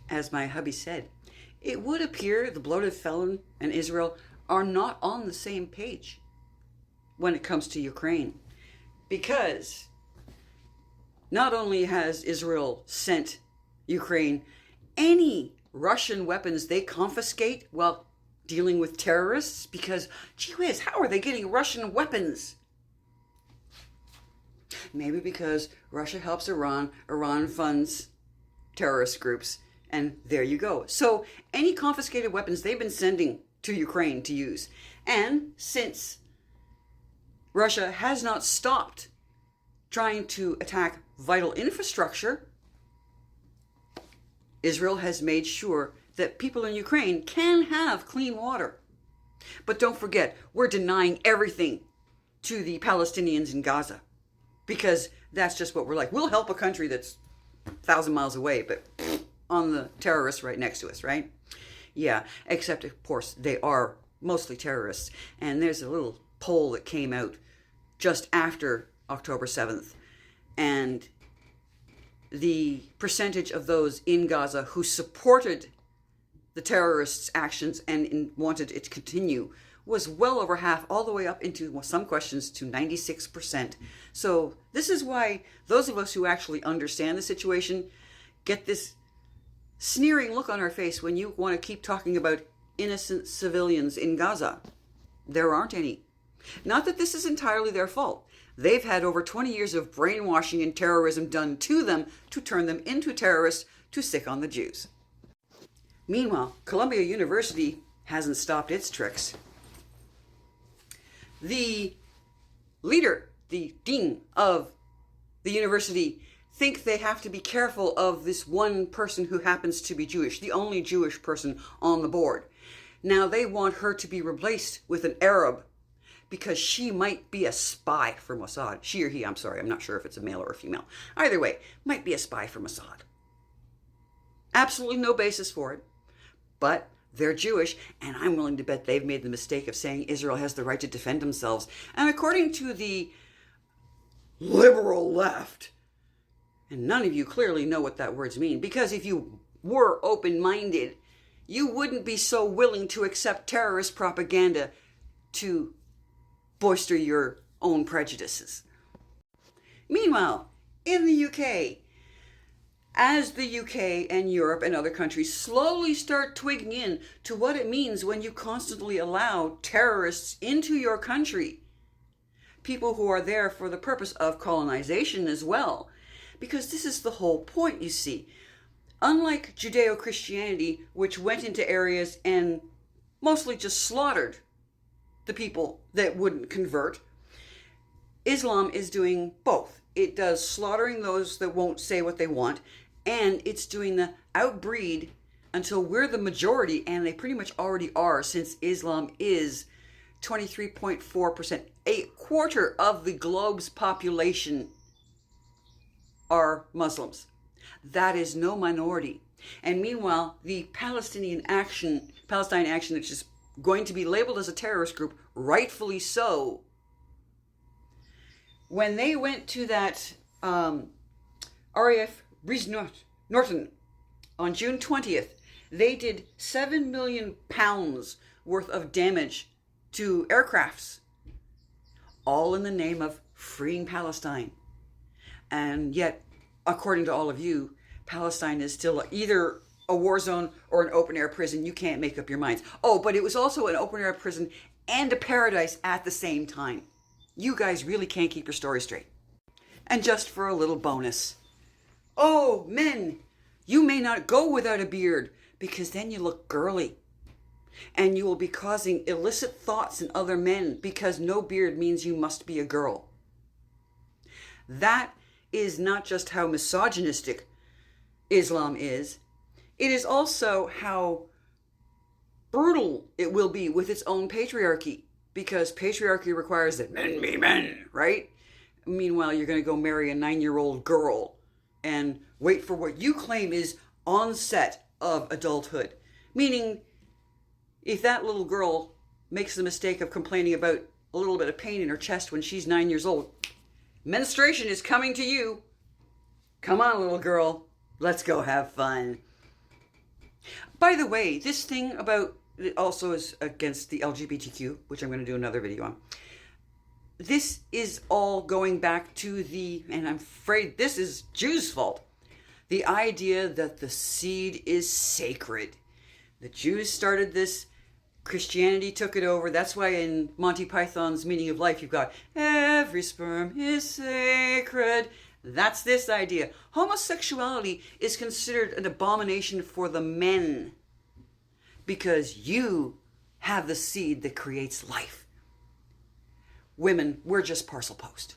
As my hubby said, it would appear the bloated felon and Israel are not on the same page when it comes to Ukraine. Because not only has Israel sent Ukraine any Russian weapons they confiscate while dealing with terrorists, because, gee whiz, how are they getting Russian weapons? Maybe because Russia helps Iran, Iran funds terrorist groups, and there you go. So any confiscated weapons they've been sending to Ukraine to use. And since Russia has not stopped trying to attack vital infrastructure, Israel has made sure that people in Ukraine can have clean water. But don't forget, we're denying everything to the Palestinians in Gaza, because that's just what we're like. We'll help a country that's 1,000 miles away, but on the terrorists right next to us, right? Yeah, except of course they are mostly terrorists. And there's a little poll that came out just after October 7th. And the percentage of those in Gaza who supported the terrorists' actions and wanted it to continue was well over half, all the way up into some questions to 96%. So this is why those of us who actually understand the situation get this sneering look on our face when you want to keep talking about innocent civilians in Gaza. There aren't any. Not that this is entirely their fault. They've had over 20 years of brainwashing and terrorism done to them to turn them into terrorists to sick on the Jews. Meanwhile, Columbia University hasn't stopped its tricks. The leader, the dean of the university, think they have to be careful of this one person who happens to be Jewish, the only Jewish person on the board. Now they want her to be replaced with an Arab because she might be a spy for Mossad. She or he, I'm sorry, I'm not sure if it's a male or a female. Either way, might be a spy for Mossad. Absolutely no basis for it, but they're Jewish, and I'm willing to bet they've made the mistake of saying Israel has the right to defend themselves. And according to the liberal left, and none of you clearly know what that words mean, because if you were open-minded, you wouldn't be so willing to accept terrorist propaganda to bolster your own prejudices. Meanwhile, in the UK, as the UK and Europe and other countries slowly start twigging in to what it means when you constantly allow terrorists into your country, people who are there for the purpose of colonization as well, because this is the whole point, you see. Unlike Judeo-Christianity, which went into areas and mostly just slaughtered the people that wouldn't convert, Islam is doing both. It does slaughtering those that won't say what they want, and it's doing the outbreed until we're the majority, and they pretty much already are, since Islam is 23.4%. A quarter of the globe's population are Muslims. That is no minority. And meanwhile, the Palestine action, which is going to be labeled as a terrorist group, rightfully so, when they went to that RAF Norton on June 20th, they did 7 million pounds worth of damage to aircrafts, all in the name of freeing Palestine. And yet, according to all of you, Palestine is still either a war zone or an open-air prison. You can't make up your minds. Oh, but it was also an open-air prison and a paradise at the same time. You guys really can't keep your story straight. And just for a little bonus, oh, men, you may not go without a beard because then you look girly. And you will be causing illicit thoughts in other men because no beard means you must be a girl. That is not just how misogynistic Islam is. It is also how brutal it will be with its own patriarchy, because patriarchy requires that men be men, right? Meanwhile, you're going to go marry a 9-year-old girl and wait for what you claim is onset of adulthood. Meaning, if that little girl makes the mistake of complaining about a little bit of pain in her chest when she's 9 years old, menstruation is coming to you. Come on, little girl. Let's go have fun. By the way, this thing about it also is against the LGBTQ, which I'm going to do another video on. This is all going back to and I'm afraid this is Jews' fault, the idea that the seed is sacred. The Jews started this. Christianity took it over. That's why in Monty Python's Meaning of Life, you've got every sperm is sacred. That's this idea. Homosexuality is considered an abomination for the men because you have the seed that creates life. Women, we're just parcel post.